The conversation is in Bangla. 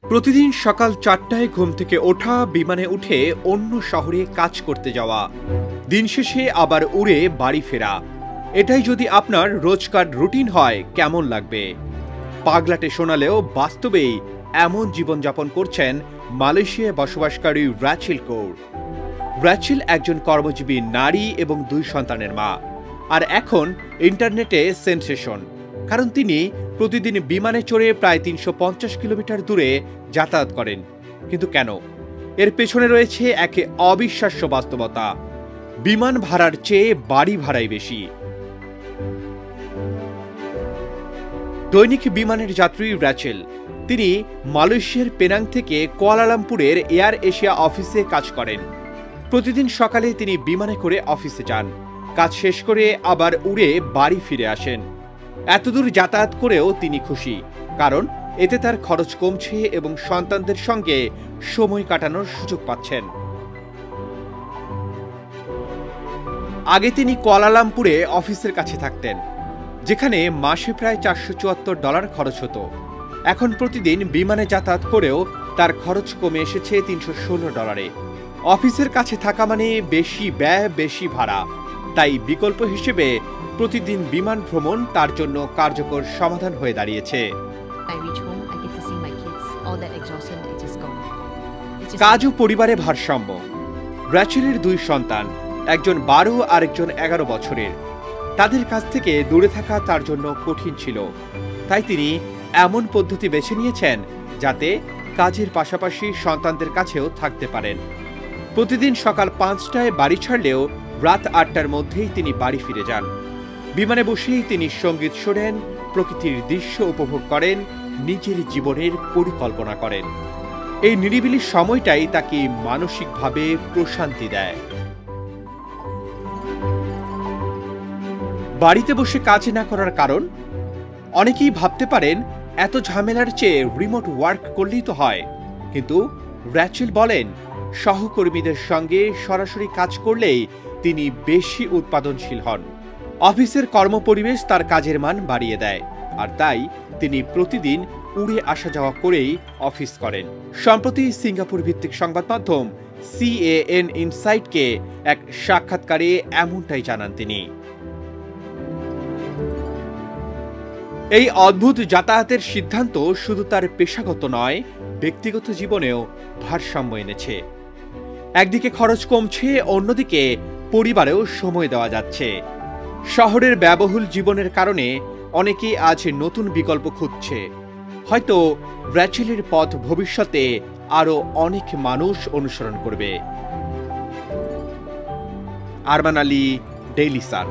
প্রতিদিন সকাল ৪টায় ঘুম থেকে ওঠা, বিমানে উঠে অন্য শহরে কাজ করতে যাওয়া, দিন শেষে আবার উড়ে বাড়ি ফেরা, এটাই যদি আপনার রোজকার রুটিন হয় কেমন লাগবে? পাগলাটে শোনালেও বাস্তবেই এমন জীবনযাপন করছেন মালয়েশিয়ায় বসবাসকারী র্যাচেল কৌর। র্যাচেল একজন কর্মজীবী নারী এবং ২ সন্তানের মা। আর এখন ইন্টারনেটে সেনসেশন, কারণ তিনি প্রতিদিন বিমানে চড়ে প্রায় ৩৫০ কিলোমিটার দূরে যাতায়াত করেন। কিন্তু কেন? এর পেছনে রয়েছে এক অবিশ্বাস্য বাস্তবতা। বিমান ভাড়ার চেয়ে বাড়ি ভাড়াই বেশি। দৈনিক বিমানের যাত্রী র্যাচেল। তিনি মালয়েশিয়ার পেনাং থেকে কুয়ালালামপুরের এয়ার এশিয়া অফিসে কাজ করেন। প্রতিদিন সকালে তিনি বিমানে করে অফিসে যান, কাজ শেষ করে আবার উড়ে বাড়ি ফিরে আসেন। এতদূর যাতায়াত করেও তিনি খুশি, কারণ এতে তার খরচ কমছে এবং সন্তানদের সঙ্গে সময় কাটানোর সুযোগ পাচ্ছেন। আগে তিনি কুয়ালালামপুরে অফিসের কাছে থাকতেন, যেখানে মাসে প্রায় $৪৭৪ খরচ হতো। এখন প্রতিদিন বিমানে যাতায়াত করেও তার খরচ কমে এসেছে $৩১৬। অফিসের কাছে থাকা মানে বেশি ব্যয়, বেশি ভাড়া। তাই বিকল্প হিসেবে প্রতিদিন বিমান ভ্রমণ তার জন্য কার্যকর সমাধান হয়ে দাঁড়িয়েছে। কাজ ও পরিবারে ভারসাম্য। র্যাচেলের ২ সন্তান, একজন ১২ আর একজন ১১ বছরের। তাদের কাছ থেকে দূরে থাকা তার জন্য কঠিন ছিল। তাই তিনি এমন পদ্ধতি বেছে নিয়েছেন যাতে কাজের পাশাপাশি সন্তানদের কাছেও থাকতে পারেন। প্রতিদিন সকাল ৫টায় বাড়ি ছাড়লেও রাত ৮টার মধ্যেই তিনি বাড়ি ফিরে যান। বিমানে বসেই তিনি সঙ্গীত শোনেন, প্রকৃতির দৃশ্য উপভোগ করেন, নিজের জীবনের পরিকল্পনা করেন। এই নিরিবিলি সময়টাই তাকে মানসিকভাবে প্রশান্তি দেয়। বাড়িতে বসে কাজ না করার কারণ? অনেকেই ভাবতে পারেন এত ঝামেলার চেয়ে রিমোট ওয়ার্ক করলেই তো হয়। কিন্তু র্যাচেল বলেন, সহকর্মীদের সঙ্গে সরাসরি কাজ করলেই তিনি বেশি উৎপাদনশীল হন। অফিসের কর্মপরিবেশ তার কাজের মান বাড়িয়ে দেয়, আর তাই তিনি প্রতিদিন উড়ে আসা যাওয়া করেই অফিস করেন। সম্প্রতি সিঙ্গাপুর ভিত্তিক সংবাদ মাধ্যম CAN ইনসাইটকে এক সাক্ষাৎকারে এমনটাই জানান তিনি। এই অদ্ভুত যাতায়াতের সিদ্ধান্ত শুধু তার পেশাগত নয়, ব্যক্তিগত জীবনেও ভারসাম্য এনেছে। একদিকে খরচ কমছে, অন্যদিকে পরিবারেও সময় দেওয়া যাচ্ছে। শহরের ব্যয়বহুল জীবনের কারণে অনেকেই আজ নতুন বিকল্প খুঁজছে। হয়তো র্যাচেলের পথ ভবিষ্যতে আরও অনেক মানুষ অনুসরণ করবে। Arman Ali, Daily Sun.